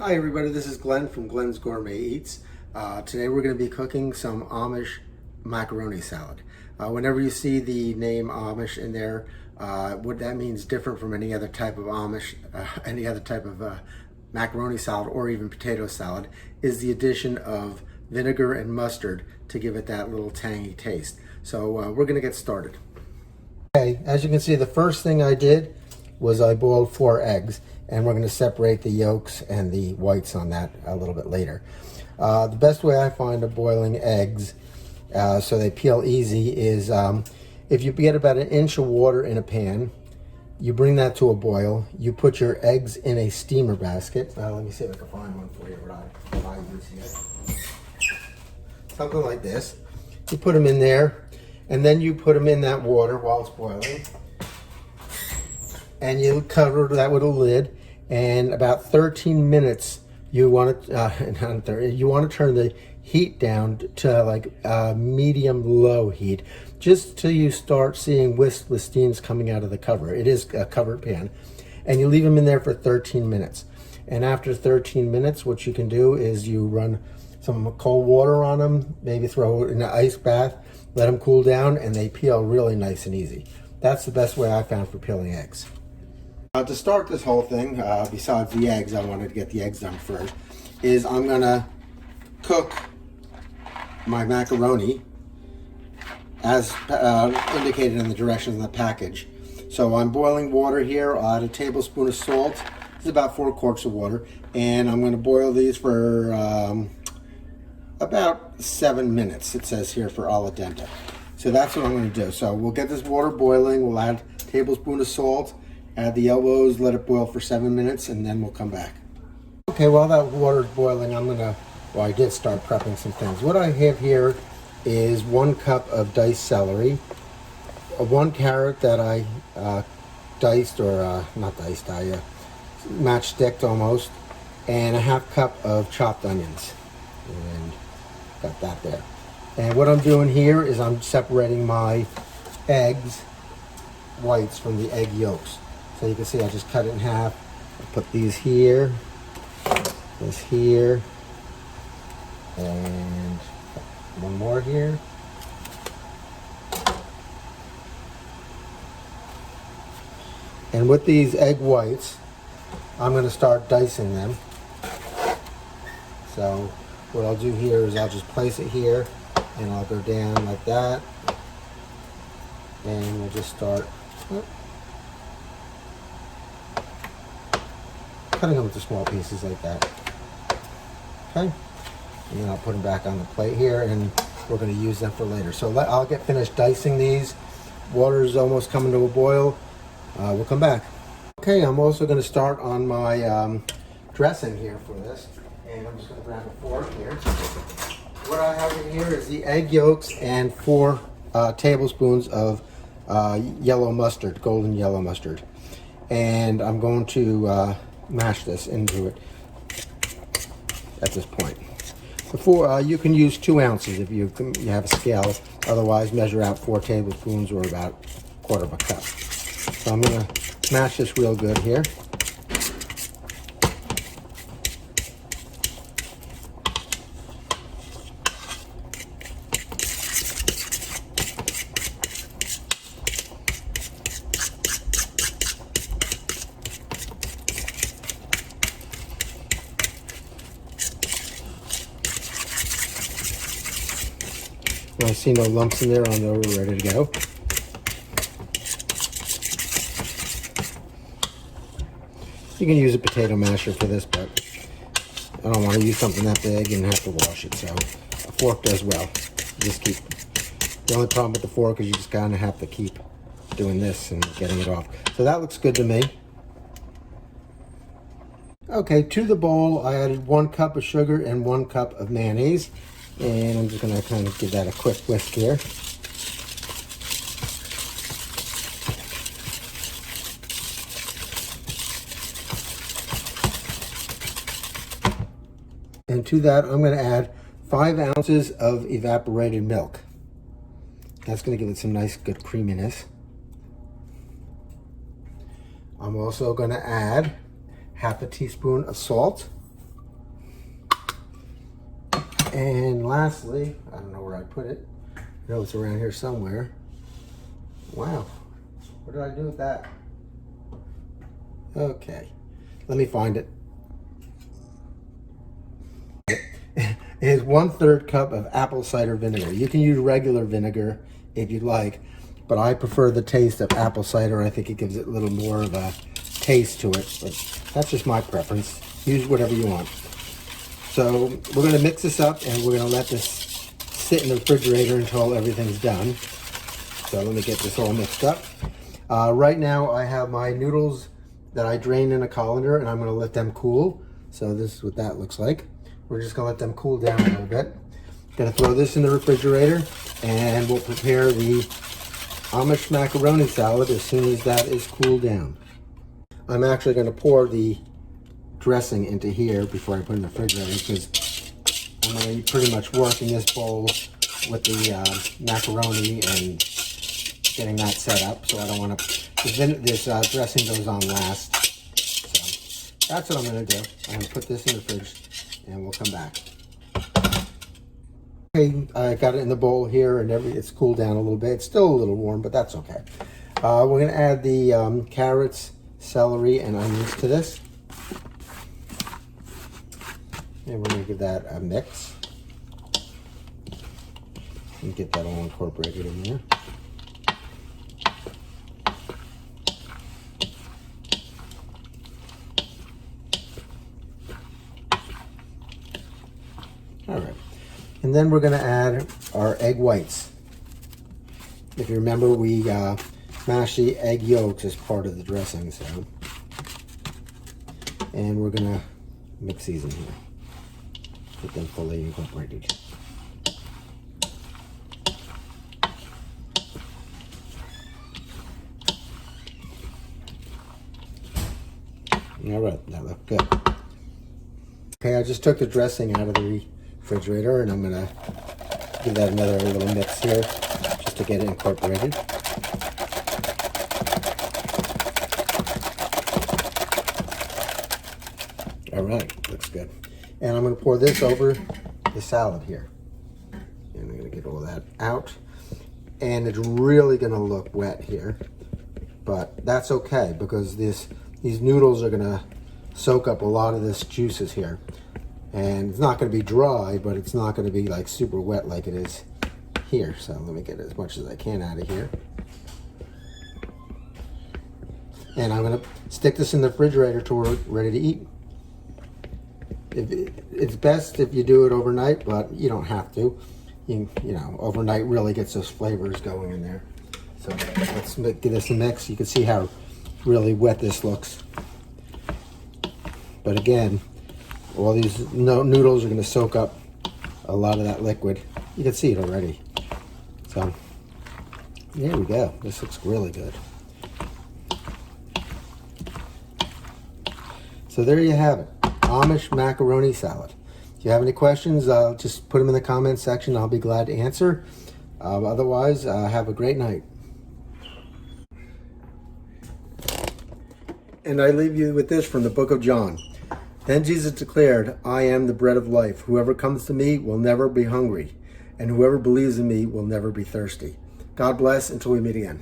Hi everybody, this is Glenn from Glenn's Gourmet Eats. Today we're going to be cooking some Amish macaroni salad. Whenever you see the name Amish in there, what that means different from any other type of Amish, any other type of macaroni salad or even potato salad is the addition of vinegar and mustard to give it that little tangy taste. So we're going to get started. Okay, as you can see, the first thing I did was I boiled 4 eggs, and we're going to separate the yolks and the whites on that a little bit later. The best way I find of boiling eggs so they peel easy is if you get about 1 inch of water in a pan, you bring that to a boil, you put your eggs in a steamer basket. Let me see if I can find one for you what I use here. Something like this. You put them in there, and then you put them in that water while it's boiling. And you cover that with a lid, and about 13 minutes you want to you want to turn the heat down to like medium low heat, just till you start seeing wisps with steams coming out of the cover. It is a covered pan, and you leave them in there for 13 minutes. And after 13 minutes, what you can do is you run some cold water on them, maybe throw it in an ice bath, let them cool down, and they peel really nice and easy. That's the best way I found for peeling eggs. To start this whole thing, besides the eggs, I wanted to get the eggs done first, is I'm going to cook my macaroni as indicated in the directions in the package. So I'm boiling water here. I'll add a tablespoon of salt. This is about 4 quarts of water. And I'm going to boil these for about 7 minutes, it says here, for al dente. So that's what I'm going to do. So we'll get this water boiling. We'll add a tablespoon of salt. Add the elbows, let it boil for 7 minutes, and then we'll come back. Okay, while that water's boiling, I did start prepping some things. What I have here is 1 cup of diced celery, 1 carrot that I diced, or not diced, I matchsticked almost, and a 1/2 cup of chopped onions. And got that there. And what I'm doing here is I'm separating my eggs whites from the egg yolks. So you can see I just cut it in half. I put these here, this here, and 1 more here. And with these egg whites, I'm going to start dicing them. So what I'll do here is I'll just place it here, and I'll go down like that, and we'll just start cutting them into small pieces like that. Okay, and then I'll put them back on the plate here, and we're going to use them for later. So I'll get finished dicing these. Water's almost coming to a boil. We'll come back. Okay, I'm also going to start on my dressing here for this, and I'm just going to grab a fork here. What I have in here is the egg yolks and 4 tablespoons of yellow mustard, golden yellow mustard, and I'm going to mash this into it at this point. Before you can use 2 ounces if you have a scale. Otherwise, measure out 4 tablespoons or about 1/4 cup. So I'm going to mash this real good here. When I see no lumps in there, I'll know we're ready to go. You can use a potato masher for this, but I don't want to use something that big and have to wash it, so a fork does well. The only problem with the fork is you just kind of have to keep doing this and getting it off. So that looks good to me. Okay, to the bowl, I added 1 cup of sugar and 1 cup of mayonnaise. And I'm just going to kind of give that a quick whisk here. And to that, I'm going to add 5 ounces of evaporated milk. That's going to give it some nice, good creaminess. I'm also going to add half a teaspoon of salt. And lastly, I don't know where I put it. I know it's around here somewhere. Wow, what did I do with that? Okay, let me find it. It is 1/3 cup of apple cider vinegar. You can use regular vinegar if you'd like, but I prefer the taste of apple cider. I think it gives it a little more of a taste to it, but that's just my preference. Use whatever you want. So we're gonna mix this up and we're gonna let this sit in the refrigerator until everything's done. So let me get this all mixed up. Right now I have my noodles that I drained in a colander and I'm gonna let them cool. So this is what that looks like. We're just gonna let them cool down a little bit. Gonna throw this in the refrigerator and we'll prepare the Amish macaroni salad as soon as that is cooled down. I'm actually gonna pour the dressing into here before I put it in the refrigerator because I'm gonna be pretty much working this bowl with the macaroni and getting that set up. So I don't want to, this dressing goes on last. So that's what I'm gonna do. I'm gonna put this in the fridge and we'll come back. Okay, I got it in the bowl here and it's cooled down a little bit. It's still a little warm, but that's okay. We're gonna add the carrots, celery, and onions to this. And we're gonna give that a mix. And get that all incorporated in there. All right, and then we're gonna add our egg whites. If you remember, we mashed the egg yolks as part of the dressing, so. And we're gonna mix these in here. Get them fully incorporated. All right, that looked good. Okay, I just took the dressing out of the refrigerator and I'm gonna give that another little mix here just to get it incorporated. All right, looks good. And I'm gonna pour this over the salad here. And I'm gonna get all that out. And it's really gonna look wet here, but that's okay because these noodles are gonna soak up a lot of this juices here. And it's not gonna be dry, but it's not gonna be like super wet like it is here. So let me get as much as I can out of here. And I'm gonna stick this in the refrigerator till we're ready to eat. It's best if you do it overnight, but you don't have to. You know, overnight really gets those flavors going in there. So let's give this a mix. You can see how really wet this looks. But again, all these noodles are going to soak up a lot of that liquid. You can see it already. So there we go. This looks really good. So there you have it. Amish macaroni salad. If you have any questions, just put them in the comments section. I'll be glad to answer. Otherwise, have a great night. And I leave you with this from the book of John. Then Jesus declared, I am the bread of life. Whoever comes to me will never be hungry, and whoever believes in me will never be thirsty. God bless until we meet again.